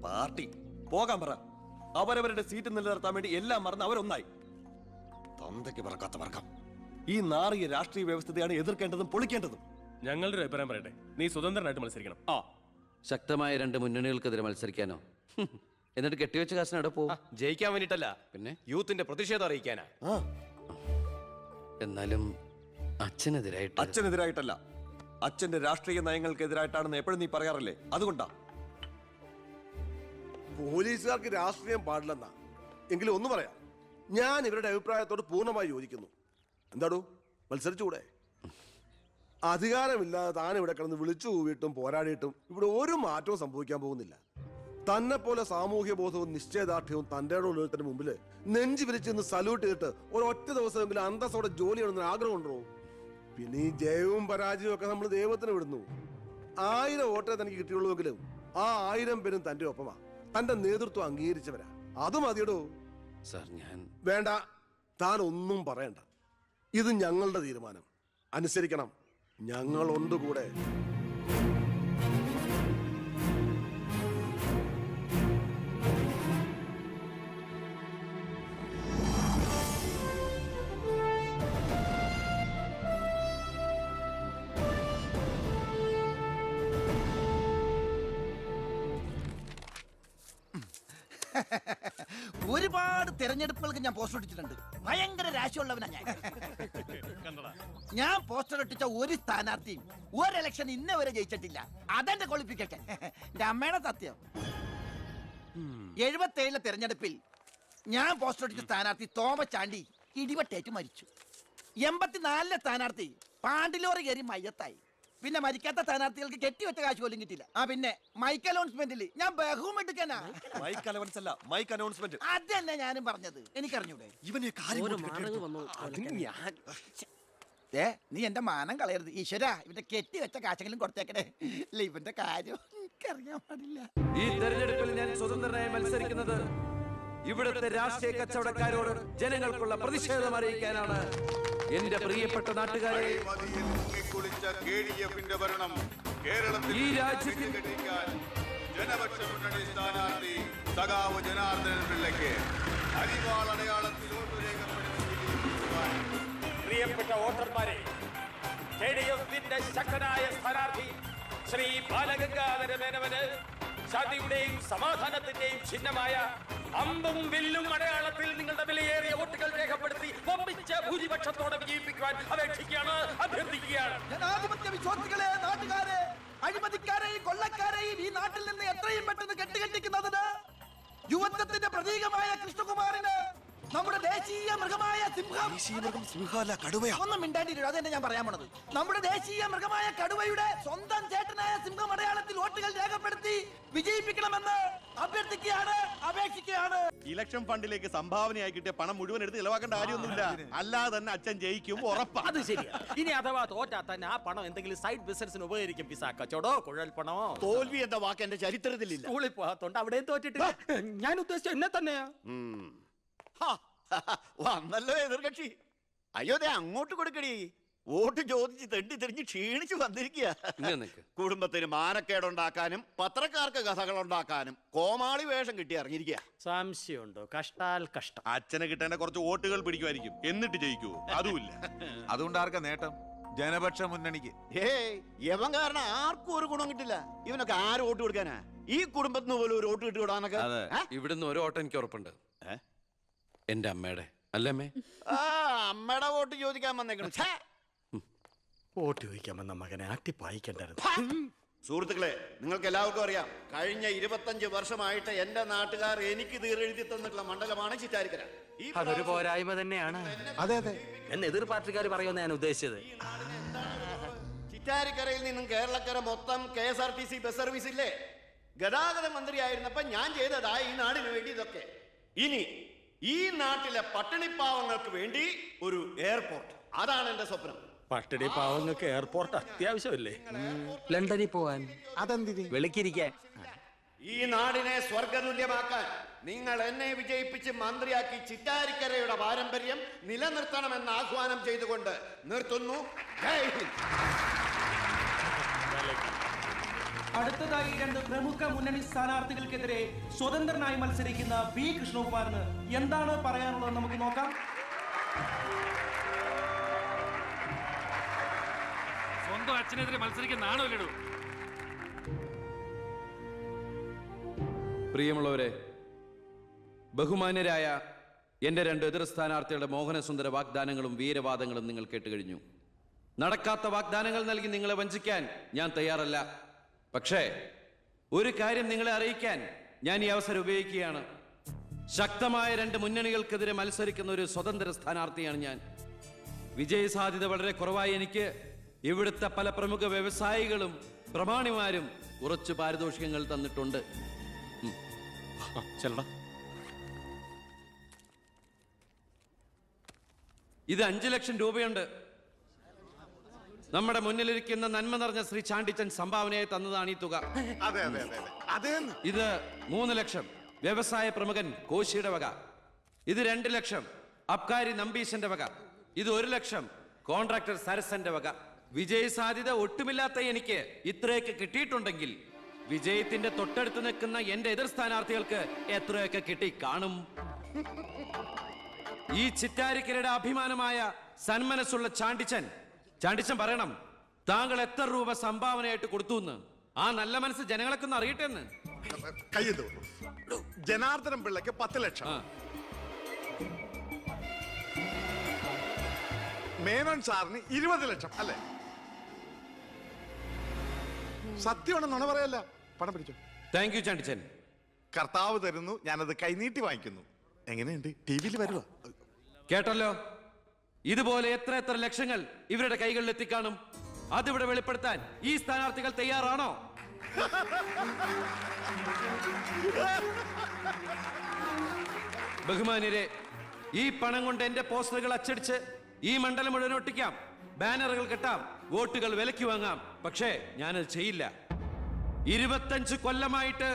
Party പോകാൻ പറ. അവരവരുടെ സീറ്റ് നിലനിർത്താൻ വേണ്ടി എല്ലാം മറന്ന് അവരൊന്നായി. തന്തയ്ക്ക് പറക്കാത്ത വർക്കം. ഈ നാറിയ രാഷ്ട്രീയ വ്യവസ്ഥയാണ് എതിർക്കേണ്ടതും പൊളിക്കേണ്ടതും. ഞങ്ങളുടെ ഒരു അഭിപ്രായം പറയട്ടെ, നീ സ്വതന്ത്രനായിട്ട് മത്സരിക്കണം. ശക്തമായ രണ്ട് മുന്നണികൾക്കെതിരെ മത്സരിക്കാനോ? എന്നിട്ട് കെട്ടിവെച്ച കാശിന് എവിടെ പോകും? ജയിക്കാൻ വേണ്ടിട്ടല്ല, പിന്നെ യൂത്തിന്റെ പ്രതിഷേധം അറിയിക്കാനാ. എന്നാലും അച്ഛനെതിരായിട്ടല്ല, അച്ഛന്റെ രാഷ്ട്രീയ നയങ്ങൾക്കെതിരായിട്ടാണെന്ന് എപ്പോഴും നീ പറയാറില്ലേ? അതുകൊണ്ടാ. പോലീസുകാർക്ക് രാഷ്ട്രീയം പാടില്ലെന്നാ. എങ്കിലും ഒന്ന് പറയാം, ഞാൻ ഇവരുടെ അഭിപ്രായത്തോട് പൂർണ്ണമായി യോജിക്കുന്നു. എന്താടോ, മത്സരിച്ചുകൂടെ? അധികാരമില്ലാതെ താൻ ഇവിടെ കിടന്ന് വിളിച്ചു കൂവിയിട്ടും പോരാടിയിട്ടും ഇവിടെ ഒരു മാറ്റവും സംഭവിക്കാൻ പോകുന്നില്ല. തന്നെ പോലെ സാമൂഹ്യ ബോധവും നിശ്ചയദാർഢ്യവും തന്റെ ഉള്ളതിന് മുമ്പിൽ നെഞ്ചു വിരിച്ച് നിന്ന് സല്യൂട്ട് ചെയ്തിട്ട് ഒരൊറ്റ ദിവസമെങ്കിലും അന്തസ്സോടെ ജോലി ചെയ്യണമെന്ന് ആഗ്രഹം ഉണ്ടോ? പിന്നെ ഈ ജയവും പരാജയവും ഒക്കെ നമ്മൾ ദൈവത്തിന് വിടുന്നു. 1000 വോട്ടേ തനിക്ക് കിട്ടിയുള്ളൂവെങ്കിലും ആ 1000 പേരും തന്റെ ഒപ്പമാ, തന്റെ നേതൃത്വം അംഗീകരിച്ചവരാ. അത് മതിയടോ. വേണ്ട, താൻ ഒന്നും പറയണ്ട. ഇത് ഞങ്ങളുടെ തീരുമാനം, അനുസരിക്കണം. ഞങ്ങളുണ്ട് കൂടെ. ഒരുപാട് തെരഞ്ഞെടുപ്പുകൾക്ക് ഞാൻ പോസ്റ്റർ ഒട്ടിച്ചിട്ടുണ്ട്. ഭയങ്കര രാശിയുള്ളവനാ ഞാൻ. ഞാൻ പോസ്റ്റർ ഒട്ടിച്ച ഒരു സ്ഥാനാർത്ഥിയും ഒരു ഇലക്ഷൻ ഇന്നേ വരെ ജയിച്ചിട്ടില്ല. അതെന്റെ ക്വാളിഫിക്കേഷൻ. എന്റെ അമ്മയുടെ സത്യം. 77 തെരഞ്ഞെടുപ്പിൽ ഞാൻ പോസ്റ്റർ ഒട്ടിച്ച സ്ഥാനാർത്ഥി തോമസ് ചാണ്ടി ഇടിവെട്ടേറ്റ് മരിച്ചു. 84 സ്ഥാനാർത്ഥി പാണ്ടിലോറി കയറി മയ്യത്തായി. പിന്നെ മരിക്കാത്ത സ്ഥാനാർത്ഥികൾക്ക് കെട്ടിവെച്ച കാശ് പോലും കിട്ടില്ല. പിന്നെ മൈക്ക് അനൗൺസ്മെന്റിൽ ഞാൻ ബഹുമെടുക്കാനാ. മൈക്ക് അലവൻസ് അല്ല, മൈക്ക് അനൗൺസ്മെന്റ്. അതന്നെ ഞാനും പറഞ്ഞത്. എനിക്കറിഞ്ഞൂടെ? നീ എന്റെ മാനം കളയരുത് ഈശ്വര. ഇവന്റെ കെട്ടിവെച്ച കാശെങ്കിലും കൊടുത്തേക്കണേ. ഇല്ല, ഇവന്റെ കാര്യം എനിക്കറിയാൻ പാടില്ല. ഈ തെരഞ്ഞെടുപ്പിൽ ഞാൻ സ്വതന്ത്രനായി മത്സരിക്കുന്നത് ഇവിടുത്തെ രാഷ്ട്രീയ കച്ചവടക്കാരോട് ജനങ്ങൾക്കുള്ള പ്രതിഷേധം അറിയിക്കാനാണ്. എന്റെ പ്രിയപ്പെട്ട നാട്ടുകാരെ, ഈ രാജ്യത്തിൽ ജനപക്ഷ മുന്നണി സ്ഥാനാർത്ഥി സഖാവ് ജനാർദ്ദനൻ പിള്ളയ്ക്ക് അരിവാൾ അടയാളത്തിൽ വോട്ട് രേഖപ്പെടുത്തുവാൻ പ്രിയപ്പെട്ട വോട്ടർമാരെ, KDFന്റെ ശക്തനായ സ്ഥാനാർത്ഥി ശ്രീ ബാലഗംഗാധര മേനോന് ശാന്തിയുടെയും സമാധാനത്തിന്റെയും ചിഹ്നമായ അമ്പും വില്ലും അടയാളത്തിൽ നിങ്ങളുടെ വിലയേറിയ വോട്ടുകൾ രേഖപ്പെടുത്തി വമ്പിച്ച ഭൂരിപക്ഷത്തോടെ വിജയിപ്പിക്കുവാൻ അപേക്ഷിക്കുകയാണ്, അഭ്യർത്ഥിക്കുകയാണ്. ജനാധിപത്യ വിശ്വാസികളെ, നാട്ടുകാരെ, അഴിമതിക്കാരെയും കൊള്ളക്കാരെയും ഈ നാട്ടിൽ നിന്ന് എത്രയും പെട്ടെന്ന് കെട്ടിക്കെട്ടിക്കുന്നതിന് യുവത്വത്തിന്റെ പ്രതീകമായ കൃഷ്ണകുമാറിന് നമ്മുടെ ദേശീയ മൃഗമായ ഒന്നും മിണ്ടാണ്ടിരിക്കും. അതെന്നെ ഞാൻ പറയാൻ പോണത്. നമ്മുടെ ദേശീയ മൃഗമായ കടുവയുടെ സ്വന്തം ചേട്ടനായ സിംഹം അടയാളത്തിൽ വോട്ടുകൾ രേഖപ്പെടുത്തി വിജയിപ്പിക്കണമെന്ന് അഭ്യർത്ഥിക്കുകയാണ്, അപേക്ഷിക്കുകയാണ്. ഇലക്ഷൻ ഫണ്ടിലേക്ക് സംഭാവനയായി കിട്ടിയ പണം മുഴുവൻ എടുത്ത് ചിലവാക്കേണ്ട കാര്യമൊന്നുമില്ല. അല്ലാതെ തന്നെ അച്ഛൻ ജയിക്കും, ഉറപ്പാ. അത് ശരിയാ. ഇനി അഥവാ തോറ്റാ തന്നെ ആ പണം എന്തെങ്കിലും സൈഡ് ബിസിനസിന് ഉപകരിക്കും. പിസ കച്ചവടോ കുഴൽ പണമോ. തോൽവി എന്ന വാക്ക് എന്റെ ചരിത്രത്തിലില്ല. സ്കൂളിൽ പോകാത്തോണ്ട് അവിടെയും തോറ്റിട്ടില്ല. ഞാൻ ഉദ്ദേശിച്ച എന്നെ തന്നെയാ. വന്നല്ലോ എതിർകക്ഷി. അയ്യോ, അങ്ങോട്ട് കൊടുക്കടി. വോട്ട് ചോദിച്ച് തെണ്ടി തെരിഞ്ഞ് ക്ഷീണിച്ചു വന്നിരിക്കുക. കുടുംബത്തിന് മാനക്കേടുണ്ടാക്കാനും പത്രക്കാർക്ക് കഥകൾ ഉണ്ടാക്കാനും കോമാളി വേഷം കിട്ടി ഇറങ്ങിയിരിക്കുക. സംശയമുണ്ടോ? കഷ്ടാൽ കഷ്ടം. അച്ഛനെ കിട്ടേണ്ട കുറച്ച് വോട്ടുകൾ പിടിക്കുമായിരിക്കും, എന്നിട്ട് ജയിക്കുവോ? അതുമില്ല. അതുകൊണ്ട് ആർക്കാ നേട്ടം? ജനപക്ഷ മുന്നണിക്ക്. യവൻ കാരണം ആർക്കും ഒരു ഗുണം കിട്ടില്ല. ഇവനൊക്കെ ആര് വോട്ട് കൊടുക്കാനാ? ഈ കുടുംബത്തിന് പോലും ഒരു വോട്ട് കിട്ടുകൂടാന്നൊക്കെ. ഇവിടുന്ന് ഒരു വോട്ട് എനിക്ക് ഉറപ്പുണ്ട്. എന്റെ അമ്മയുടെ. അല്ലേ അമ്മേ? അമ്മയുടെ വോട്ട് ചോദിക്കാൻ വന്നേക്കണം. വോട്ട് ചോദിക്കാൻ വന്ന മകനെ ആട്ടിപ്പായിക്കണ്ടായിരുന്നു. സുഹൃത്തുക്കളെ, നിങ്ങൾക്ക് എല്ലാവർക്കും അറിയാം, കഴിഞ്ഞ 25 വർഷമായിട്ട് എന്റെ നാട്ടുകാർ എനിക്ക് തീരെഴുതി തന്നിട്ടുള്ള മണ്ഡലമാണ് ചിറ്റാരിക്കര. അതൊരു പോരായ്മ തന്നെയാണ്. അതെ അതെ, എന്ന് എതിർ പാർട്ടിക്കാർ പറയുമെന്ന് ഞാൻ ഉദ്ദേശിച്ചത്. ചിറ്റാരിക്കരയിൽ നിന്നും കേരളക്കര മൊത്തം KSRTC ബസ് സർവീസ് ഇല്ലേ? ഗതാഗത മന്ത്രിയായിരുന്നപ്പോ ഞാൻ ചെയ്തതാ ഈ നാടിന് വേണ്ടി ഇതൊക്കെ. ഇനി ഈ നാട്ടിലെ പട്ടിണിപ്പാവങ്ങൾക്ക് വേണ്ടി ഒരു എയർപോർട്ട്, അതാണ് എന്റെ സ്വപ്നം. പട്ടിണി പാവങ്ങൾക്ക് എയർപോർട്ട് അത്യാവശ്യമല്ലേ? ലണ്ടനിൽ പോവാൻ, അതെന്തിന്? വെളുക്കിരിക്കാൻ. ഈ നാടിനെ സ്വർഗതുല്യമാക്കാൻ നിങ്ങൾ എന്നെ വിജയിപ്പിച്ച് മന്ത്രിയാക്കി ചിറ്റാരിക്കരയുടെ പാരമ്പര്യം നിലനിർത്തണമെന്ന് ആഹ്വാനം ചെയ്തുകൊണ്ട് നിർത്തുന്നു. ജയ് ഹിന്ദ്. അടുത്ത അടുത്തതായി രണ്ട് പ്രമുഖ മുന്നണി സ്ഥാനാർത്ഥികൾക്കെതിരെ സ്വതന്ത്രനായി മത്സരിക്കുന്ന ബി കൃഷ്ണകുമാറിന് എന്താണ് പറയാനുള്ളത് നമുക്ക് നോക്കാം. സ്വന്തം അച്ഛനെതിരെ മത്സരിക്കുന്നതാണോ ഇല്ലടൂ? പ്രിയമുള്ളവരെ, ബഹുമാന്യരായ എൻ്റെ രണ്ട് എതിർ സ്ഥാനാർത്ഥികളുടെ മോഹനസുന്ദര വാഗ്ദാനങ്ങളും വീരവാദങ്ങളും നിങ്ങൾ കേട്ടുകഴിഞ്ഞു. നടക്കാത്ത വാഗ്ദാനങ്ങൾ നൽകി നിങ്ങളെ വഞ്ചിക്കാൻ ഞാൻ തയ്യാറല്ല. പക്ഷേ ഒരു കാര്യം നിങ്ങളെ അറിയിക്കാൻ ഞാൻ ഈ അവസരം ഉപയോഗിക്കുകയാണ്. ശക്തമായ രണ്ട് മുന്നണികൾക്കെതിരെ മത്സരിക്കുന്ന ഒരു സ്വതന്ത്ര സ്ഥാനാർത്ഥിയാണ് ഞാൻ. വിജയ സാധ്യത വളരെ കുറവായി എനിക്ക് ഇവിടുത്തെ പല പ്രമുഖ വ്യവസായികളും പ്രമാണിമാരും കുറച്ച് പാരിതോഷികങ്ങൾ തന്നിട്ടുണ്ട്. ഇത് 5 ലക്ഷം രൂപയുണ്ട്. നമ്മുടെ മുന്നിലിരിക്കുന്ന നന്മ നിറഞ്ഞ ശ്രീ ചാണ്ടിച്ചൻ സംഭാവനയായി തന്നതാണ് ഈ തുക. ഇത് 3 ലക്ഷം വ്യവസായ പ്രമുഖൻ കോശിയുടെ വക. ഇത് 2 ലക്ഷം അബ്കാരി നമ്പീശന്റെ വക. ഇത് 1 ലക്ഷം കോൺട്രാക്ടർ സരസന്റെ വക. വിജയ സാധ്യത ഒട്ടുമില്ലാത്ത എനിക്ക് ഇത്രയൊക്കെ കിട്ടിയിട്ടുണ്ടെങ്കിൽ വിജയത്തിന്റെ തൊട്ടടുത്ത് നിൽക്കുന്ന എന്റെ എതിർ സ്ഥാനാർത്ഥികൾക്ക് എത്രയൊക്കെ കിട്ടി കാണും. ഈ ചിറ്റാരിക്കരയുടെ അഭിമാനമായ സന്മനസ്സുള്ള ചാണ്ടിച്ചൻ പറയണം, താങ്കൾ എത്ര രൂപ സംഭാവനയായിട്ട് കൊടുത്തു എന്ന്. ആ നല്ല മനസ്സ് ജനങ്ങളൊക്കെ ഒന്ന് അറിയട്ടെ എന്ന്. ജനാർദ്ദനം പിള്ളയ്ക്ക് 10 ലക്ഷം, മേനോൻ സാറിന് 20 ലക്ഷം അല്ലേ? സത്യമാണ്, നുണ പറയല്ല. പണം പിടിച്ചു. Thank you Chandichan. കർത്താവ് തരുന്നു, ഞാനത് കൈനീട്ടി വാങ്ങിക്കുന്നു. എങ്ങനെയുണ്ട്? ടി വിയിൽ വരുക. കേട്ടല്ലോ, ഇതുപോലെ എത്ര ലക്ഷങ്ങൾ ഇവരുടെ കൈകളിൽ എത്തിക്കാണും. അതിവിടെ വെളിപ്പെടുത്താൻ ഈ സ്ഥാനാർത്ഥികൾ തയ്യാറാണോ? ബഹുമാന്യരെ, ഈ പണം കൊണ്ട് എന്റെ പോസ്റ്ററുകൾ അച്ചടിച്ച് ഈ മണ്ഡലം മുഴുവൻ ഒട്ടിക്കാം, ബാനറുകൾ കെട്ടാം, വോട്ടുകൾ വിലയ്ക്ക് വാങ്ങാം. പക്ഷേ ഞാനത് ചെയ്യില്ല. 25 കൊല്ലമായിട്ട്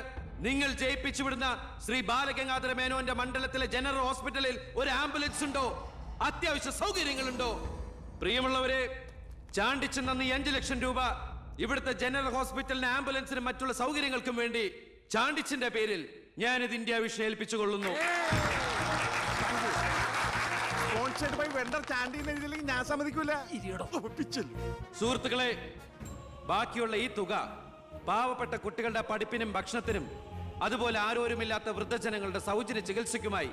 നിങ്ങൾ ജയിപ്പിച്ചു വിടുന്ന ശ്രീ ബാലഗംഗാധര മേനോന്റെ മണ്ഡലത്തിലെ ജനറൽ ഹോസ്പിറ്റലിൽ ഒരു ആംബുലൻസ് ഉണ്ടോ? അത്യാവശ്യ സൗകര്യങ്ങളുണ്ടോ? പ്രിയമുള്ളവരെ, ചാണ്ടിച്ചൻ നന്ദി 5 ലക്ഷം രൂപ ഇവിടുത്തെ ജനറൽ ഹോസ്പിറ്റലിന് ആംബുലൻസിനും മറ്റുള്ള സൗകര്യങ്ങൾക്കും വേണ്ടി ചാണ്ടിച്ചന്റെ പേരിൽ ഞാനിത് ഇന്ത്യ വിഷയം ഏൽപ്പിച്ചുകൊള്ളുന്നു. ഞാൻ സമ്മതിക്കൂല. സുഹൃത്തുക്കളെ, ബാക്കിയുള്ള ഈ തുക പാവപ്പെട്ട കുട്ടികളുടെ പഠിപ്പിനും ഭക്ഷണത്തിനും അതുപോലെ ആരോരുമില്ലാത്ത വൃദ്ധജനങ്ങളുടെ സൗജന്യ ചികിത്സയ്ക്കുമായി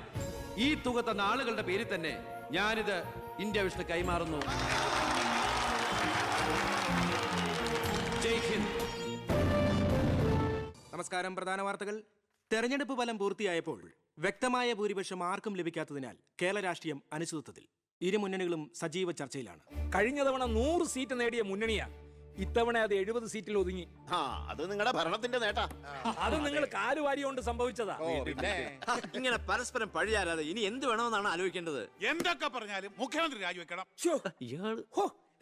ഈ തുക തന്ന ആളുകളുടെ പേരിൽ തന്നെ ഞാനിത് ഇന്ത്യ വിഷ്ണു കൈമാറുന്നു. ജയ് ഹിന്ദ്. നമസ്കാരം. പ്രധാന വാർത്തകൾ. തെരഞ്ഞെടുപ്പ് ഫലം പൂർത്തിയായപ്പോൾ വ്യക്തമായ ഭൂരിപക്ഷം ആർക്കും ലഭിക്കാത്തതിനാൽ കേരള രാഷ്ട്രീയം അനിശ്ചിതത്വത്തിൽ. ഇരു മുന്നണികളും സജീവ ചർച്ചയിലാണ്. കഴിഞ്ഞ തവണ 100 സീറ്റ് നേടിയ മുന്നണിയാ, ഇത്തവണ അത് 70 സീറ്റിൽ ഒതുങ്ങി. അത് നിങ്ങളുടെ ഭരണത്തിന്റെ നേട്ടാ. അത് നിങ്ങൾ കാലുവാരി കൊണ്ട് സംഭവിച്ചതാ. ഇങ്ങനെ പരസ്പരം പഴിയാരാതെ ഇനി എന്ത് വേണമെന്നാണ് ആലോചിക്കേണ്ടത്. എന്തൊക്കെ പറഞ്ഞാലും മുഖ്യമന്ത്രി രാജിവെക്കണം.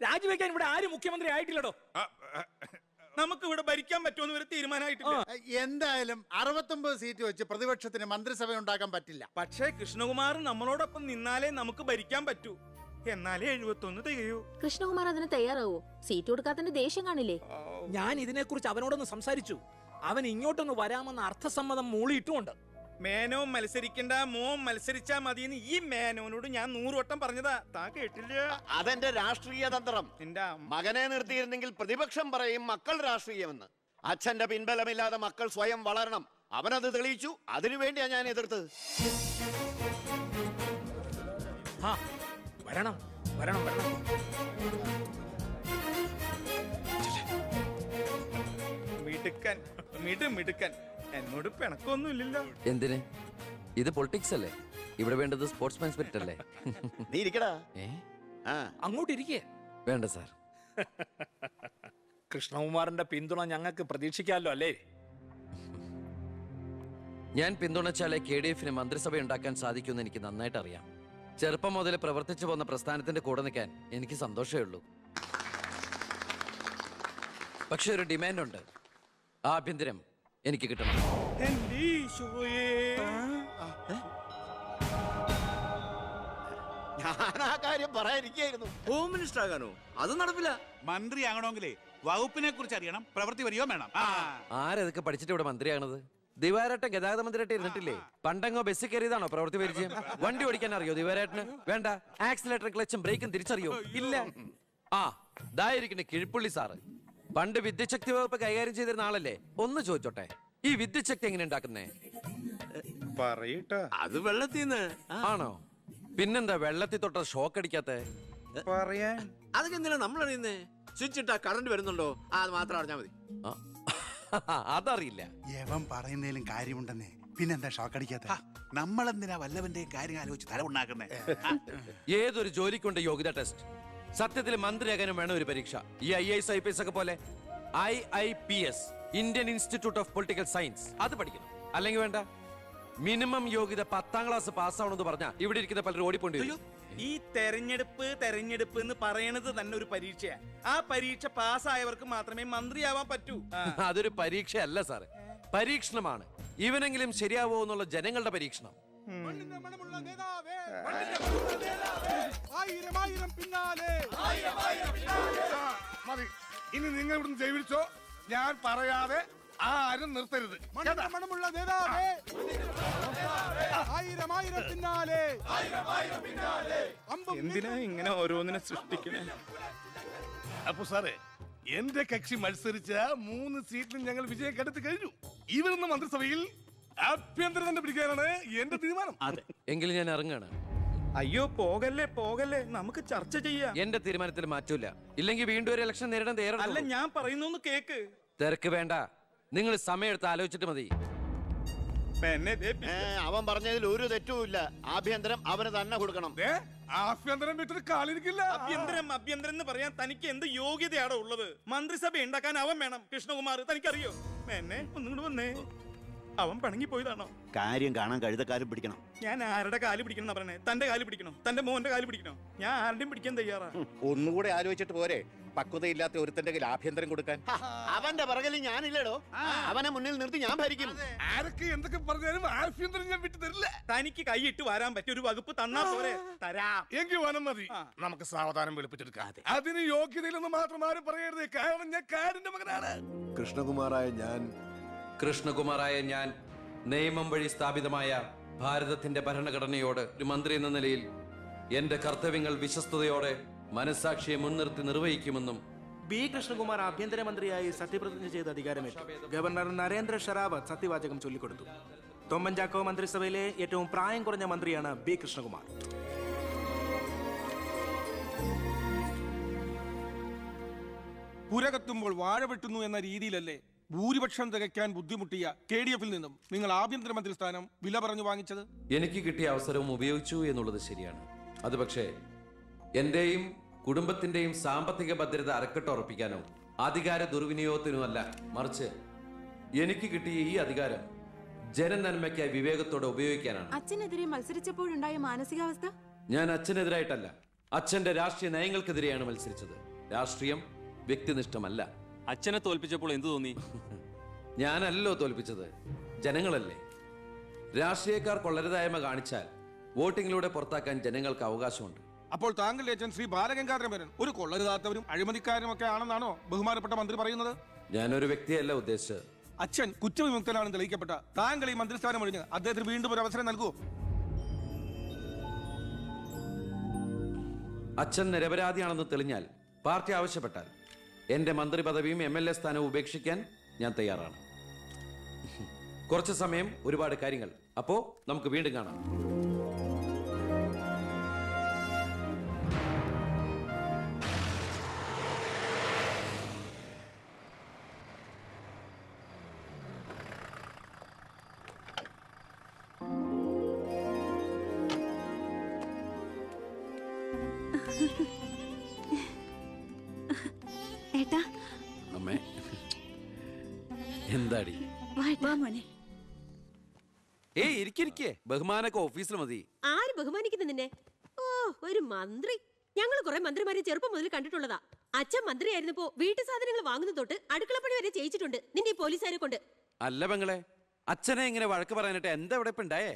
രാജിവെക്കാൻ ഇവിടെ ആരും മുഖ്യമന്ത്രി ആയിട്ടില്ലടോ. നമുക്ക് ഇവിടെ ഭരിക്കാൻ പറ്റുമെന്ന് വരെ തീരുമാനമായിട്ടില്ല. എന്തായാലും 69 സീറ്റ് വെച്ച് പ്രതിപക്ഷത്തിന് മന്ത്രിസഭ ഉണ്ടാക്കാൻ പറ്റില്ല. പക്ഷേ കൃഷ്ണകുമാർ നമ്മളോടൊപ്പം നിന്നാലേ നമുക്ക് ഭരിക്കാൻ പറ്റൂ. എന്നാലേ 71 തികയൂ. കൃഷ്ണകുമാർ അതിന് തയ്യാറാവോ? സീറ്റ് കൊടുക്കാത്തതിന്റെ ദേഷ്യം കാണില്ലേ? ഞാൻ ഇതിനെക്കുറിച്ച് അവനോടൊന്ന് സംസാരിച്ചു. അവൻ ഇങ്ങോട്ടൊന്ന് വരാമെന്ന് അർത്ഥസമ്മതം മൂളിയിട്ടുമുണ്ട്. മേനോൻ മത്സരിക്കണ്ട, മോൻ മത്സരിച്ചാ മതിയെന്ന് ഈ മേനോനോട് ഞാൻ 100 വട്ടം പറഞ്ഞതാ. താ കേട്ടില്ല. അതെന്റെ രാഷ്ട്രീയ തന്ത്രം. മകനെ നിർത്തിയിരുന്നെങ്കിൽ പ്രതിപക്ഷം പറയും മക്കൾ രാഷ്ട്രീയമെന്ന്. അച്ഛന്റെ പിൻബലമില്ലാതെ മക്കൾ സ്വയം വളരണം. അവനത് തെളിയിച്ചു. അതിനുവേണ്ടിയാ ഞാൻ എതിർത്തത്. വരണം വരണം വരണം. മിടുക്കൻ മിടുക്കൻ. എന്നോട് പിണക്കൊന്നുമില്ലല്ലോ. എന്തിന്? ഇത് പൊളിറ്റിക്സ് അല്ലേ? ഇവിടെ വേണ്ടത് സ്പോർട്സ്മാൻ സ്പിരിറ്റ് അല്ലേ? നീ ഇരിക്കടാ. അങ്ങോട്ടിരിക്കേ. വേണ്ട സാർ. കൃഷ്ണകുമാറിന്റെ പിന്തുണ ഞങ്ങൾക്ക് പ്രതീക്ഷിക്കാമല്ലോ അല്ലേ? ഞാൻ പിന്തുണച്ചാലേ KDF-ന് മന്ത്രിസഭ ഉണ്ടാക്കാൻ സാധിക്കുമെന്ന് എനിക്ക് നന്നായിട്ട് അറിയാം. ചെറുപ്പം മുതൽ പ്രവർത്തിച്ചു പോന്ന പ്രസ്ഥാനത്തിന്റെ കൂടെ നിൽക്കാൻ എനിക്ക് സന്തോഷമേ ഉള്ളൂ. പക്ഷെ ഒരു ഡിമാൻഡ് ഉണ്ട്. ആഭ്യന്തരം എനിക്ക് കിട്ടണം. ഞാൻ ആ കാര്യം പറയാനിരിക്കായിരുന്നു. Home minister ആകാനോ? അത് നടപ്പില്ല. മന്ത്രി ആകണമെങ്കിലേ വകുപ്പിനെ കുറിച്ച് അറിയണം, പ്രവൃത്തി വരികയോ വേണം. ആരതൊക്കെ പഠിച്ചിട്ട് ഇവിടെ മന്ത്രിയാണത്? ദിവാരേട്ടൻ ഗതാഗത മന്ത്രിയായിട്ട് ഇരുന്നിട്ടില്ലേ? പണ്ടങ്ങോ ബസ്സിൽ കയറിയതാണോ പ്രവൃത്തി പരിചയം? വണ്ടി ഓടിക്കാൻ അറിയോ ദിവാരേട്ടന്? വേണ്ട. ആക്സിലേറ്റർ ക്ലച്ചും ബ്രേക്കും തിരിച്ചറിയോ? ഇല്ല. ആ ഇതായിരിക്കണേ കിഴിപ്പുള്ളി സാറ്. പണ്ട് വിദ്യുച്ഛക്തി വകുപ്പ് കൈകാര്യം ചെയ്തിരുന്ന ആളല്ലേ? ഒന്ന് ചോദിച്ചോട്ടെ, ഈ വിദ്യുച്ഛക്തി എങ്ങനെ ഉണ്ടാക്കുന്നേ? പറയട്ടാ, അത് വെള്ളത്തിന്ന്. ആണോ? പിന്നെന്താ വെള്ളത്തിൽ തൊട്ട ഷോക്ക് അടിക്കാത്ത? പറയാൻ അതൊക്കെ എന്തിനാ നമ്മൾ അറിയുന്നേ? സ്വിച്ച് ഇട്ടാ കറണ്ട് വരുന്നുണ്ടോ? അത് മാത്രം അറിഞ്ഞാൽ മതി. അതറിയില്ല. യവൻ പറയുന്നതിലും കാര്യമുണ്ടെന്നേ. പിന്നെന്താ ഷോക്ക് അടിക്കാത്ത? നമ്മളെന്തിനാ വല്ലവന്റെയും കാര്യം ആലോചിച്ച് തല ഉണ്ടാക്കുന്നേ? ഏതൊരു ജോലിക്കുണ്ട് യോഗ്യത ടെസ്റ്റ്. സത്യത്തിൽ മന്ത്രിയാകാനും വേണം ഒരു പരീക്ഷ. ഈ IAS IPS ഒക്കെ പോലെ IIPS, Indian institute of political science, അത് പഠിക്കണം. അല്ലെങ്കിൽ വേണ്ട. മിനിമം യോഗ്യത 10ാം ക്ലാസ് പാസ്സാവണമെന്ന് പറഞ്ഞാൽ ഇവിടെ ഇരിക്കുന്ന പലരും ഓടിപ്പോണ്ടി വരും. ഈ തെരഞ്ഞെടുപ്പ് എന്ന് പറയണത് തന്നെ ഒരു പരീക്ഷയാ. ആ പരീക്ഷ പാസ്സായവർക്ക് മാത്രമേ മന്ത്രിയാവാൻ പറ്റൂ. അതൊരു പരീക്ഷയല്ല സാറേ, പരീക്ഷണമാണ്. ഇവനെങ്കിലും ശരിയാവോ എന്നുള്ള ജനങ്ങളുടെ പരീക്ഷണം. ഇനി നിങ്ങൾ ഇവിടുന്ന് ജൈവിച്ചോ, ഞാൻ പറയാതെ ആരും നിർത്തരുത്. എന്തിനാ ഇങ്ങനെ ഓരോന്നിനെ സൃഷ്ടിക്കണേ? അപ്പൊ സാറേ, എന്റെ കക്ഷി മത്സരിച്ച 3 സീറ്റിലും ഞങ്ങൾ വിജയം കണ്ടെത്തി കഴിഞ്ഞു. ഇവരുന്ന മന്ത്രിസഭയിൽ ആഭ്യന്തരം തന്നെ പിടിക്കാനാണ് എന്റെ തീരുമാനം. എങ്കിലും ഞാൻ ഇറങ്ങാണ്. അയ്യോ പോകല്ലേ, നമുക്ക് ചർച്ച ചെയ്യാം. എന്റെ തീരുമാനത്തിൽ മാറ്റൂല. ഇല്ലെങ്കിൽ വീണ്ടും ഒരു ഇലക്ഷൻ നേരിടാൻ അല്ല, തയ്യാറാണ്. ഞാൻ പറയുന്നു കേക്ക്. തിരക്ക് വേണ്ട, നിങ്ങൾ സമയമെടുത്ത് ആലോചിച്ചിട്ട് മതി. അവൻ പറഞ്ഞതിൽ ഒരു തെറ്റുമില്ല. ആഭ്യന്തരം അവന് തന്നെ കൊടുക്കണം. ആഭ്യന്തരം വിട്ടിട്ട് കാലിരിക്കില്ല. അഭ്യന്തരം എന്ന് പറയാൻ തനിക്ക് എന്ത് യോഗ്യതയാണോ ഉള്ളത്? മന്ത്രിസഭ ഉണ്ടാക്കാൻ അവൻ വേണം. കൃഷ്ണകുമാർ, തനിക്കറിയോ? എന്നെ ഒന്നും വന്നേ. അവൻ പണങ്ങി പോയതാണോ? കാര്യം കാണാൻ കഴുതക്കാരും പിടിക്കണം. ഞാൻ ആരുടെ കാല് പിടിക്കണം പറഞ്ഞേ? തന്റെ കാല് പിടിക്കണോ? തന്റെ മോന്റെ കാല് പിടിക്കണോ? ഞാൻ ആരുടെയും പിടിക്കാൻ തയ്യാറാ. ഒന്നുകൂടെ ആലോചിച്ചിട്ട് പോരെ പക്വതയില്ലാത്ത ഒരുത്തന്റെ കയ്യിൽ ആഭ്യന്തരം കൊടുക്കാൻ. അവന്റെ പിറകിൽ ഞാനില്ലടോ. അവനെ മുന്നിൽ നിർത്തി ഞാൻ ഭരിക്കും. ആരൊക്കെ എന്തൊക്കെ പറഞ്ഞാലും ആഭ്യന്തരം ഞാൻ വിട്ടു തരില്ല. തനിക്ക് കൈയിട്ട് വരാൻ പറ്റിയ ഒരു വകുപ്പ് തന്നാ പോരെ? തരാം. എങ്കിൽ വനം മതി. നമുക്ക് സാവധാനം വെളുപ്പിച്ചെടുക്കാം. അതിന് യോഗ്യതയിലൊന്നും മാത്രം ആരും പറയരുത്. കാരണം ഞാൻ കാടിന്റെ മകനാണ്. കൃഷ്ണകുമാറായ ഞാൻ നിയമം വഴി സ്ഥാപിതമായ ഭാരതത്തിന്റെ ഭരണഘടനയോട് ഒരു മന്ത്രി എന്ന നിലയിൽ എന്റെ കർത്തവ്യങ്ങൾ വിശ്വസ്തയോടെ മനസാക്ഷിയെ മുൻനിർത്തി നിർവഹിക്കുമെന്നും ബി കൃഷ്ണകുമാർ ആഭ്യന്തരമന്ത്രിയായി സത്യപ്രതിജ്ഞ ചെയ്ത് അധികാരമേറ്റു. ഗവർണർ നരേന്ദ്ര ഷെറാവത്ത് സത്യവാചകം ചൊല്ലിക്കൊടുത്തു. തൊമ്മൻചാക്കോ മന്ത്രിസഭയിലെ ഏറ്റവും പ്രായം കുറഞ്ഞ മന്ത്രിയാണ് ബി കൃഷ്ണകുമാർ. പുരകത്തുമ്പോൾ വാഴ വെട്ടുന്നു എന്ന രീതിയിലല്ലേ ഭൂരിപക്ഷം തികയ്ക്കാൻ ബുദ്ധിമുട്ടിയ KDF-ൽ നിന്നും നിങ്ങൾ ആഭ്യന്തരമന്ത്രി സ്ഥാനം വില പറഞ്ഞു വാങ്ങിച്ചത്? എനിക്ക് കിട്ടിയ അവസരവും ഉപയോഗിച്ചു എന്നുള്ളത് ശരിയാണ്. അത് പക്ഷേ എന്റെയും കുടുംബത്തിന്റെയും സാമ്പത്തിക ഭദ്രത അരക്കെട്ടുറപ്പിക്കാനോ അധികാര ദുർവിനിയോഗത്തിനുമല്ല, മറിച്ച് എനിക്ക് കിട്ടിയ ഈ അധികാരം ജനനന്മയ്ക്കായി വിവേകത്തോടെ ഉപയോഗിക്കാനാണ്. അച്ഛനെതിരെ മത്സരിച്ചപ്പോഴുണ്ടായ മാനസികാവസ്ഥ? ഞാൻ അച്ഛനെതിരായിട്ടല്ല, അച്ഛന്റെ രാഷ്ട്രീയ നയങ്ങൾക്കെതിരെയാണ് മത്സരിച്ചത്. രാഷ്ട്രീയം വ്യക്തിനിഷ്ഠമല്ല. അച്ഛനെ തോൽപ്പിച്ചപ്പോൾ എന്തു തോന്നി? ഞാനല്ലോ തോൽപ്പിച്ചത്, ജനങ്ങളല്ലേ. രാഷ്ട്രീയക്കാർ കൊള്ളരുതായ്മ കാണിച്ചാൽ വോട്ടിങ്ങിലൂടെ പുറത്താക്കാൻ ജനങ്ങൾക്ക് അവകാശമുണ്ട്. അപ്പോൾ താങ്കളുടെ അച്ഛൻ ശ്രീ ബാലഗംഗാധരൻ ഒരു കൊള്ളരുതാത്തവരും അഴിമതിക്കാരും ഒക്കെ ആണെന്നാണോ ബഹുമാനപ്പെട്ട മന്ത്രി പറയുന്നത്? ഞാനൊരു വ്യക്തിയല്ല ഉദ്ദേശിച്ചത്. അച്ഛൻ കുറ്റവിമുക്തനാണെന്ന് തെളിയിക്കപ്പെട്ട താങ്കൾ ഈ മന്ത്രിസ്ഥാനം ഒഴിഞ്ഞ് അദ്ദേഹത്തിന് വീണ്ടും ഒരു അവസരം നൽകുമോ? അച്ഛൻ നിരപരാധിയാണെന്ന് തെളിഞ്ഞാൽ പാർട്ടി ആവശ്യപ്പെട്ടാൽ എന്റെ മന്ത്രി പദവിയും MLA സ്ഥാനവും ഉപേക്ഷിക്കാൻ ഞാൻ തയ്യാറാണ്. കുറച്ച് സമയം, ഒരുപാട് കാര്യങ്ങൾ. അപ്പോ നമുക്ക് വീണ്ടും കാണാം. ഏട്ടാ, അമ്മേ, എന്താടി? ഇരിക്കെ, ബഹുമാനൊക്കെ ഓഫീസിൽ മതി. ആര് ബഹുമാനിക്കുന്നു നിന്നെ? ഓ, ഒരു മന്ത്രി. ഞങ്ങൾ കുറെ മന്ത്രിമാരെ ചെറുപ്പം മുതൽ കണ്ടിട്ടുള്ളതാ. അച്ഛൻ മന്ത്രിയായിരുന്നപ്പോ വീട്ടു സാധനങ്ങൾ വാങ്ങുന്ന തൊട്ട് അടുക്കളപ്പണി വരെ ചെയ്യിച്ചിട്ടുണ്ട് നിന്റെ ഈ പോലീസുകാരെ കൊണ്ട്. അല്ല പെങ്ങളെ, അച്ഛനെ ഇങ്ങനെ വഴക്ക് പറയാനിട്ട് എന്താ ഇവിടെ ഇപ്പൊ ഉണ്ടായേ?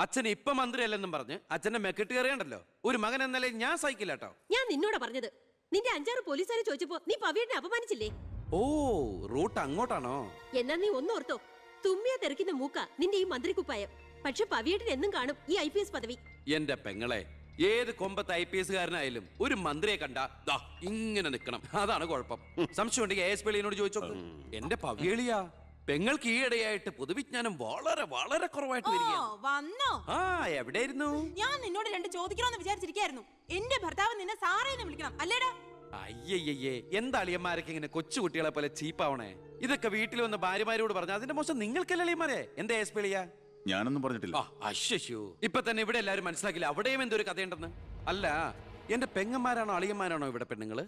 അച്ഛൻ ഇപ്പൊ മന്ത്രിയല്ലെന്നും പറഞ്ഞ് അച്ഛന്റെ മെക്കിട്ട് കയറിയണ്ടല്ലോ. ഒരു മകൻ എന്നാലേ ഞാൻ സഹിക്കില്ല കേട്ടോ. ഞാൻ നിന്നോടാ പറഞ്ഞത്. നിന്റെ 5-6 പോലീസുകാരെ ചോദിച്ചപ്പോ നീ പവിയേട്ടനെ അപമാനിച്ചില്ലേ? ഓ, റൂട്ട് അങ്ങോട്ടാണോ? എന്നാ നീ ഒന്നോർത്തോ, തുമ്മിയ തെറിക്കുന്ന മൂക്ക നിന്റെ ഈ മന്ത്രിക്കുപ്പായം. പക്ഷെ പവിയേട്ടൻ എന്നും കാണും ഈ IPS പദവി. എന്റെ പെങ്ങളെ, ഏത് കൊമ്പത്ത് IPS കാരനായാലും ഒരു മന്ത്രിയെ കണ്ട ഇങ്ങനെ നിക്കണം. അതാണ് കുഴപ്പം. സംശയം ഉണ്ടെങ്കിൽ AS പേളിയോട് ചോദിച്ചോളൂ. എന്റെ പവിയളിയാ, പെങ്ങൾക്ക് ഈയിടെയായിട്ട് പൊതുവിജ്ഞാനം വളരെ വളരെ കുറവായിട്ട് വന്നോ? ആ, എവിടെയായിരുന്നു? ഞാൻ നിന്നോട് 2 ചോദിക്കണമെന്ന് വിചാരിച്ചിരിക്കായിരുന്നു. എന്റെ ഭർത്താവ് നിന്നെ സാറേന്ന് വിളിക്കണം, അല്ലേടാ? അയ്യയ്യേ, എന്താ അളിയന്മാരൊക്കെ ഇങ്ങനെ കൊച്ചു കുട്ടികളെ പോലെ ചീപ്പാവണേ? ഇതൊക്കെ വീട്ടിൽ വന്ന് ഭാര്യമാരോട് പറഞ്ഞ അതിന്റെ മോശം നിങ്ങൾക്കല്ലേ അളിയന്മാരെ? എന്താ AS പേളിയാ? ഞാനൊന്നും പറഞ്ഞിട്ടില്ല. അശ്ശോ, ഇപ്പൊ തന്നെ ഇവിടെ എല്ലാരും മനസ്സിലാക്കില്ല അവിടെയും എന്തൊരു കഥയുണ്ടെന്ന്. അല്ല, എന്റെ പെങ്ങന്മാരാണോ അളിയന്മാരാണോ ഇവിടെ പെണ്ണുങ്ങള്?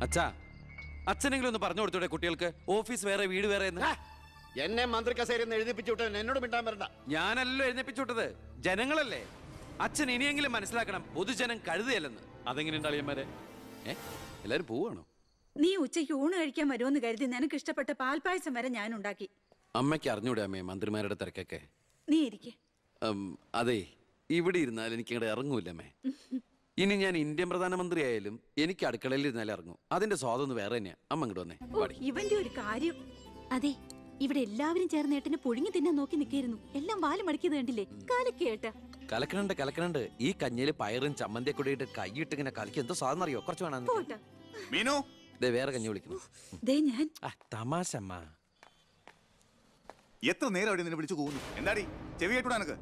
അച്ഛാ, അച്ഛനെങ്കിലും ഒന്ന് പറഞ്ഞു കൊടുത്തൂടെ കുട്ടികൾക്ക് ഓഫീസ് വേറെ വീട് വേറെ എന്ന്? എന്നെ മന്ത്രി കസേരന്ന് എഴുതിപ്പിച്ചു വിട്ട എന്നോട് മിണ്ടാൻ വരണ്ട. ഞാനല്ലോ എഴുന്നേപ്പിച്ചു വിട്ടത്, ജനങ്ങളല്ലേ. അച്ഛൻ ഇനിയെങ്കിലും മനസ്സിലാക്കണം, പൊതുജനം കഴുതയല്ലെന്ന്. അതെങ്ങനെയുണ്ട് അളിയന്മാരെ? എല്ലാരും പോവാണോ? നീ ഉച്ചയ്ക്ക് ഊണ് കഴിക്കാൻ വരുമെന്ന് കരുതി നിനക്ക് ഇഷ്ടപ്പെട്ട പാൽപ്പായസം വരെ ഞാൻ ഉണ്ടാക്കി. അമ്മയ്ക്ക് അറിഞ്ഞൂടെ അമ്മേ മന്ത്രിമാരുടെ തിരക്കൊക്കെ? നീ ഇരിക്കെ. അതെ, ഇവിടെ ഇരുന്നാൽ എനിക്ക് ഇങ്ങോട്ട് ഇറങ്ങൂല്ലമ്മേ. ഇനി ഞാൻ ഇന്ത്യൻ പ്രധാനമന്ത്രി ആയാലും എനിക്ക് അടുക്കളയിൽ ഇരുന്നാലേ ഇറങ്ങും. അതിന്റെ സ്വാദം വേറെ തന്നെയാ. അമ്മ ഇങ്ങോട്ട് വന്നേ. ഇവന്റെ ഒരു കാര്യം. അതെ, ഇവിടെ എല്ലാവരും ചേർന്ന് ഏട്ടനെ പുഴുങ്ങി തിന്നാൻ നോക്കി നിൽക്കായിരുന്നു. എല്ലാം വാല് മടക്കിയത് കണ്ടില്ലേ? കലക്കേട്ടാ. കലക്കണുണ്ട്. ഈ കഞ്ഞില് പയറും ചമ്മന്തിയെ കൂടിയിട്ട് കൈയിട്ട് ഇങ്ങനെ കലക്കി എന്തോ സാധനം അറിയോ? കുറച്ച് വേണം. മീനു, വേറെ കഞ്ഞി വിളിക്കുന്നു. തമാശ അമ്മ. എത്ര നേരം അവിടെ നിന്നെ വിളിച്ചു പോകുന്നു? എന്താടി ചെവി കേട്ടൂടാ നിനക്ക്?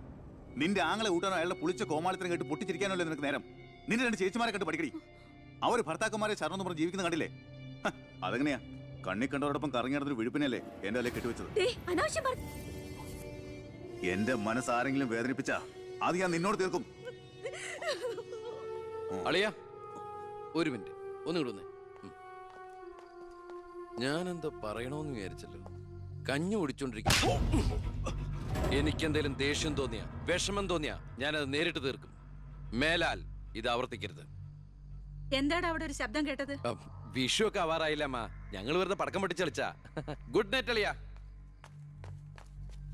നിന്റെ ആങ്ങളെ കൂട്ടാനോ അയാളുടെ പുളിച്ച കോമാളിത്തരം കേട്ട് പൊട്ടിച്ചിരിക്കാനല്ലേ നിനക്ക് നേരം? നിന്റെ 2 ചേച്ചിമാരെ കണ്ട് പഠിക്കടി. അവർ ഭർത്താക്കന്മാരെ ശരണം പറഞ്ഞ് ജീവിക്കുന്ന കണ്ടില്ലേ? അതെങ്ങനെയാ? കണ്ണി കണ്ടവരോടൊപ്പം കറങ്ങി നടന്നൊരു വിഴുപ്പിനല്ലേ എന്റെ അല്ലേ കെട്ടിവെച്ചത്? എന്റെ മനസ്സാരെങ്കിലും വേദനിപ്പിച്ചാ അത് ഞാൻ നിന്നോട് തീർക്കും. അളിയാ, ഒരു മിനിറ്റ് ഒന്നുകൂടെ വന്നേ. ഞാനെന്തോ പറയണോന്ന് വിചാരിച്ചല്ലോ. കഞ്ഞി കുടിച്ചോണ്ടിരിക്കും. എനിക്കെന്തേലും ദേഷ്യം തോന്നിയ, വിഷമം തോന്നിയ ഞാനത് നേരിട്ട് തീർക്കും. മേലാൽ ഇത് ആവർത്തിക്കരുത്. എന്താടാ അവിടെ ഒരു ശബ്ദം കേട്ടത്? വിഷു ഒക്കെ ആവാറായില്ല അമ്മ, ഞങ്ങൾ വെറുതെ പടക്കം പൊട്ടിച്ചളിച്ചാ. ഗുഡ് നൈറ്റ് അളിയാ.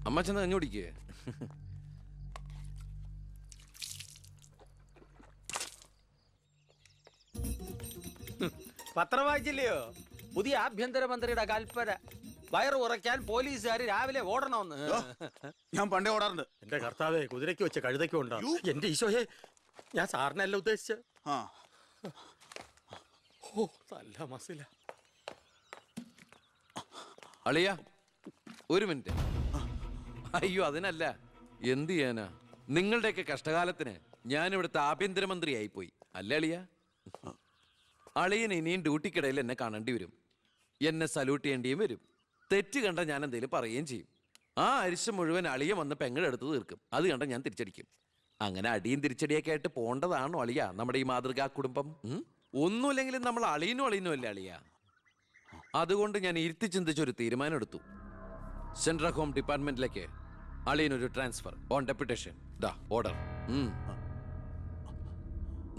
അമ്മ ചെന്ന് കഞ്ഞി കുടിക്കേ. പത്രം വായിച്ചില്ലയോ? പുതിയ ആഭ്യന്തരമന്ത്രിയുടെ കൽപ്പന. വയറ് ഉറയ്ക്കാൻ പോലീസുകാർ രാവിലെ ഓടണമെന്ന്. ഞാൻ പണ്ടേ ഓടാറുണ്ട്. എന്റെ കർത്താവേ, കുതിരയ്ക്ക് വെച്ച കഴുതയ്ക്ക് ഉണ്ടോ? എന്റെ ഈശോയെ, ഞാൻ സാറിനല്ല ഉദ്ദേശിച്ച. ഓ, നല്ല മസില. അളിയ, ഒരു മിനിറ്റ്. അയ്യോ, അതിനല്ല. എന്ത് ചെയ്യാനാ? നിങ്ങളുടെയൊക്കെ കഷ്ടകാലത്തിന് ഞാൻ ഇവിടുത്തെ ആഭ്യന്തരമന്ത്രിയായി പോയി അല്ലേ അളിയ? അളിയൻ ഇനിയും ഡ്യൂട്ടിക്കിടയിൽ എന്നെ കാണേണ്ടി വരും. എന്നെ സല്യൂട്ട് ചെയ്യേണ്ടിയും വരും. തെറ്റ് കണ്ട ഞാൻ എന്തെങ്കിലും പറയുകയും ചെയ്യും. ആ അരിശം മുഴുവൻ അളിയൻ വന്ന് പെങ്ങളെടുത്ത് തീർക്കും. അത് കണ്ട ഞാൻ തിരിച്ചടിക്കും. അങ്ങനെ അടിയും തിരിച്ചടിയൊക്കെ ആയിട്ട് പോണ്ടതാണോ അളിയ നമ്മുടെ ഈ മാതൃകാ കുടുംബം? ഒന്നുമില്ലെങ്കിലും നമ്മൾ അളിയനും അല്ലേ അളിയ? അതുകൊണ്ട് ഞാൻ ഇരുത്തി ചിന്തിച്ചൊരു തീരുമാനം എടുത്തു. സെൻട്രൽ ഹോം ഡിപ്പാർട്ട്മെന്റിലേക്ക് അളിയനൊരു ട്രാൻസ്ഫർ ഓൺ ഡെപ്യൂട്ടേഷൻ. ഓർഡർ.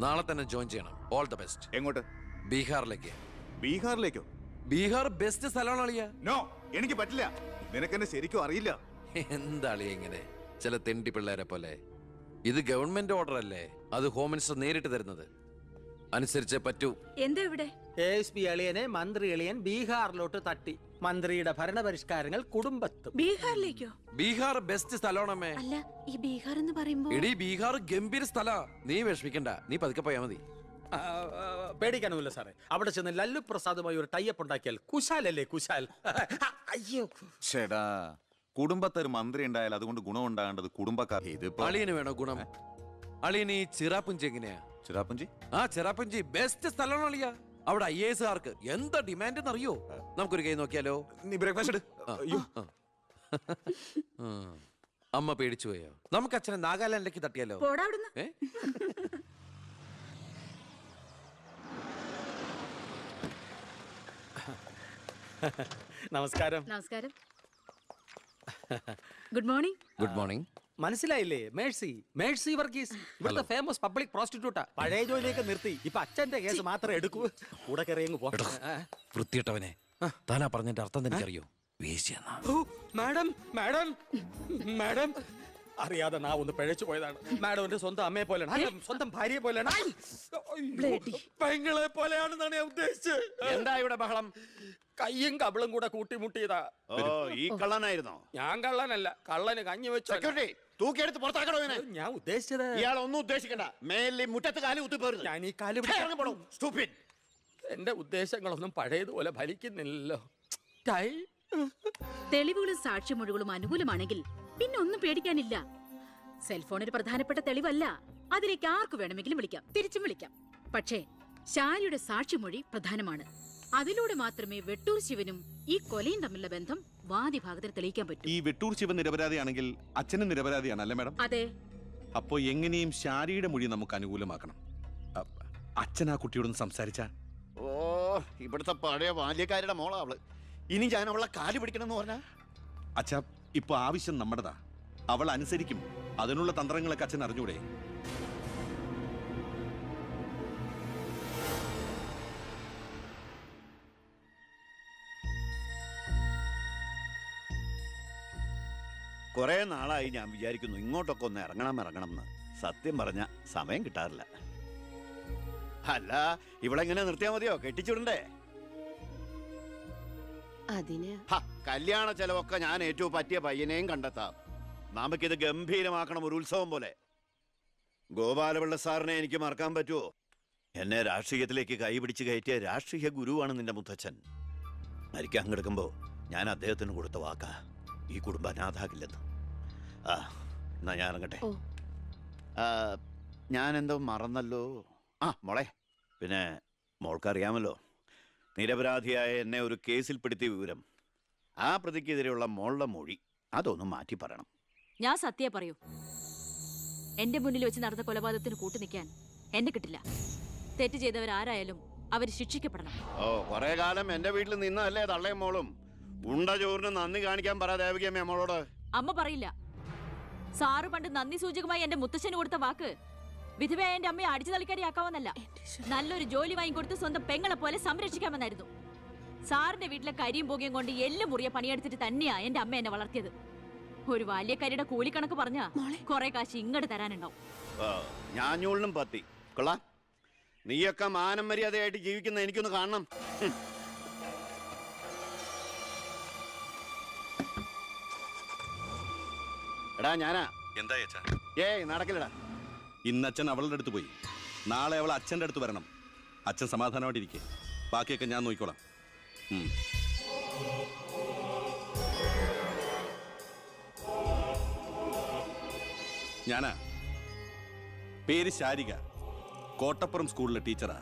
നാളെ തന്നെ ജോയിൻ ചെയ്യണം. All the best. എങ്ങോട്ട്? ബീഹാറിലേക്ക്. ബീഹാറിലേക്കോ? ബീഹാർ ബെസ്റ്റ് സ്ഥലമാണ് അളിയ. നോ, എനിക്ക് പറ്റില്ല. നിനക്കെന്നെ ശരിക്കും അറിയില്ല. എന്താ അളിയ ഇങ്ങനെ? ചില തെണ്ടി പിള്ളേരെ പോലെ. ഇത് ഗവൺമെന്റ് ഓർഡർ അല്ലേ? അത് ഹോം മിനിസ്റ്റർ നേരിട്ട് തരുന്നത്. അനുസരിച്ചേ പറ്റൂ. എന്താ ഇവിടെ? ASP അളിയനെ മന്ത്രി അളിയൻ ബീഹാറിലോട്ട് തട്ടി. മന്ത്രിയുടെ ഭരണപരിഷ്കാരങ്ങൾ കുടുംബത്തും. ബീഹാറിലേക്കോ? ബീഹാർ ബെസ്റ്റ് സ്ഥലമാണമ്മേ. അല്ല, ഈ ബീഹാർ എന്ന് പറയുമ്പോ എടീ, ബീഹാർ ഗംഭീര സ്ഥല. നീ വിഷമിക്കണ്ട, നീ പതുക്കെ പോയാ മതി. പേടിക്കാനൊന്നുമില്ല സാറേ. അവിടെ ചെന്ന് ലല്ലു പ്രസാദുമായി ഒരു ടൈപ്പ് ഉണ്ടാക്കിയാൽ കുശാലല്ലേ കുശാൽ. അയ്യോ ചേടാ, കുടുംബത്തെ ഒരു മന്ത്രി ഉണ്ടായാൽ അതുകൊണ്ട് ഗുണം ഉണ്ടാകേണ്ടത് കുടുംബക്കാർ. അളിയന് വേണോ ഗുണം? അളിയന് ഈ ചിറാപ്പുഞ്ചി എങ്ങനെയാ? ചിറാപ്പുഞ്ചി? ആ, ചിറാപ്പുഞ്ചി ബെസ്റ്റ് സ്ഥലമാണ് അളിയ. അവിടെ IAS കാർക്ക് എന്താ ഡിമാൻഡ് എന്നറിയോ? നമുക്കൊരു കൈ നോക്കിയാലോ? നീ ബ്രേക്ക്ഫാസ്റ്റ്. അമ്മ പേടിച്ചു പോയോ? നമുക്ക് അച്ഛനെ നാഗാലാൻഡിലേക്ക് തട്ടിയാലോ? നമസ്കാരം. നമസ്കാരം. Good morning. Good morning. മനസ്സിലായില്ലേ? മേഴ്സി വർഗീസ്, ഇവിടുത്തെ ഫേമസ് പബ്ലിക് പ്രോസ്റ്റിറ്റ്യൂട്ടാ. പഴയ ജോലിയൊക്കെ നിർത്തി ഇപ്പൊ അച്ഛന്റെ കേസ് മാത്രമേ എടുക്കൂ. കൂടെ കയറിയങ്ങ് പോ. വൃത്തിയിട്ടവനെ, താനാ പറഞ്ഞതിന്റെ അർത്ഥം എനിക്കറിയോ? മാഡം മാഡം മാഡം അറിയാതെ നാ ഒന്ന് പിഴച്ചു പോയതാണ്. മാഡം എന്റെ സ്വന്തം അമ്മയെ പോലെയാണ്, അല്ല, സ്വന്തം ഭാര്യയെ പോലെയാണ്. പെങ്ങളെ പോലെയാണെന്നാണ് ഞാൻ ഉദ്ദേശിച്ചത്. എന്താ ഇവിടെ ബഹളം? കയ്യും കബളും കൂടെ കൂട്ടിമുട്ടിയതാ. ഓ, ഈ കള്ളനായിരുന്നോ? ഞാൻ കള്ളനല്ല, കള്ളന് കഞ്ഞി വെച്ചു. സെക്യൂരിറ്റി, തൂക്കിയെടുത്ത് പുറത്താക്കണോ ഇവനെ? ഞാൻ ഉദ്ദേശിച്ചത് ഇയാൾ ഒന്നും ഉദ്ദേശിക്കണ്ട. മേലിൽ മുറ്റത്ത് കാല് കുത്തിപ്പോരുത്. ഞാൻ ഈ കാല് എന്റെ ഉദ്ദേശങ്ങളൊന്നും പഴയതുപോലെ ഫലിക്കുന്നില്ലല്ലോ. തെളിവുകളും സാക്ഷിമൊഴികളും അനുകൂലമാണെങ്കിൽ പിന്നെ ഒന്നും പേടിക്കാനില്ല. സെൽഫോൺ ഒരു പ്രധാനപ്പെട്ട തെളിവല്ല, അതിലേക്ക് ആർക്ക് വേണമെങ്കിലും വിളിക്കാം, തിരിച്ചും വിളിക്കാം. പക്ഷേ ശാരിയുടെ സാക്ഷിമൊഴി പ്രധാനമാണ്. അതിലൂടെ മാത്രമേ വെട്ടൂർ ശിവനും ഈ കൊലയും തമ്മിലുള്ള ബന്ധം വാദിഭാഗത്തിന് തെളിയിക്കാൻ പറ്റൂ. ഈ വെട്ടൂർ ശിവൻ നിരപരാധിയാണെങ്കിൽ അച്ഛനും നിരപരാധിയാണ് അല്ലേ മാഡം? അതെ. അപ്പോ എങ്ങനെയും ശാരിയുടെ മൊഴി നമുക്ക് അനുകൂലമാക്കണം. അച്ഛൻ ആ കുട്ടിയോടൊന്ന് സംസാരിച്ച. ഓ, ഇവിടുത്തെ പഴയ ബാല്യക്കാരുടെ മോളാ അവള്. ഇനി ഞാൻ അവളെ കാല് പിടിക്കണമെന്ന് പറഞ്ഞാ? അച്ഛാ, ഇപ്പൊ ആവശ്യം നമ്മുടെതാ. അവൾ അനുസരിക്കും. അതിനുള്ള തന്ത്രങ്ങളൊക്കെ അച്ഛൻ അറിഞ്ഞൂടെ? കുറെ നാളായി ഞാൻ വിചാരിക്കുന്നു ഇങ്ങോട്ടൊക്കെ ഒന്ന് ഇറങ്ങണം എന്ന്. സത്യം പറഞ്ഞ സമയം കിട്ടാറില്ല. അല്ല, ഇവളെങ്ങനെ നിർത്തിയാ മതിയോ? കെട്ടിച്ചിടണ്ടേ? അതിന് കല്യാണ ചെലവൊക്കെ ഞാൻ ഏറ്റവും പറ്റിയ പയ്യനെയും കണ്ടെത്താം. നമുക്കിത് ഗംഭീരമാക്കണം, ഒരു ഉത്സവം പോലെ. ഗോപാലപിള്ള സാറിനെ എനിക്ക് മറക്കാൻ പറ്റുമോ? എന്നെ രാഷ്ട്രീയത്തിലേക്ക് കൈപിടിച്ച് കയറ്റിയ രാഷ്ട്രീയ ഗുരുവാണ് നിന്റെ മുത്തച്ഛൻ. മരിക്കാൻ കിടക്കുമ്പോ ഞാൻ അദ്ദേഹത്തിന് കൊടുത്ത വാക്കാ, ഈ കുടുംബം അനാഥാകില്ലെന്ന്. എന്നാ ഞാൻ ഇറങ്ങട്ടെ. ഞാൻ എന്തോ മറന്നല്ലോ. മോളെ, പിന്നെ മോൾക്കറിയാമല്ലോ, നിരപരാധിയായ എന്നെ ഒരു കേസിൽ പെടുത്തിയ വിവരം. ആ പ്രതിക്കെതിരെയുള്ള മോളുടെ മൊഴി അതൊന്നും മാറ്റി പറയണം. ഞാൻ സത്യം പറയൂ, എന്റെ മുന്നിൽ വെച്ച് നടന്ന കൊലപാതകത്തിന് കൂട്ടു നിൽക്കാൻ എന്നെ കിട്ടില്ല. തെറ്റ് ചെയ്തവരാരായാലും അവർ ശിക്ഷിക്കപ്പെടണം. ഓ, കുറെ കാലം എന്റെ വീട്ടിൽ നിന്നല്ലേ തള്ളയും മോളും. ഉണ്ട ചോറിന് നന്ദി കാണിക്കാൻ പറ ദേവികമ്മ മോളോട്. അമ്മ പറയില്ല. സാറ് പണ്ട് നന്ദി സൂചകമായി എന്റെ മുത്തശ്ശന് കൊടുത്ത വാക്ക് വിധവയായ എന്റെ അമ്മയെ അടിച്ചു തളിക്കാരിയാക്കാമെന്നല്ല, നല്ലൊരു ജോലി വാങ്ങിക്കൊടുത്ത് സ്വന്തം പെങ്ങളെ പോലെ സംരക്ഷിക്കാമെന്നായിരുന്നു. സാറിന്റെ വീട്ടിലെ കരിയും പോകുകയും കൊണ്ട് എല്ലാം മുറിയെ പണിയെടുത്തിട്ട് തന്നെയാ എന്റെ അമ്മ എന്നെ വളർത്തിയത്. ഒരു ബാല്യക്കാരിയുടെ കൂലിക്കണക്ക് പറഞ്ഞാ കുറെ കാശ് ഇങ്ങോട്ട് തരാനുണ്ടാവും. ഞാഞ്ഞൂളിനും പത്തി കൊള്ളാം. നീയൊക്കെ മാനം മര്യാദയായിട്ട് ജീവിക്കുന്ന എനിക്കൊന്ന് കാണണം. എടാ ഞാനാ. എന്താ അച്ഛാ? ഏയ് നടക്കില്ലടാ. ഇന്ന് അച്ഛൻ അവളുടെ അടുത്ത് പോയി, നാളെ അവൾ അച്ഛൻ്റെ അടുത്ത് വരണം. അച്ഛൻ സമാധാനമായിട്ടിരിക്കെ, ബാക്കിയൊക്കെ ഞാൻ നോക്കിക്കോളാം. ഞാനാ. പേര് ശാരിക, കോട്ടപ്പുറം സ്കൂളിലെ ടീച്ചറാ.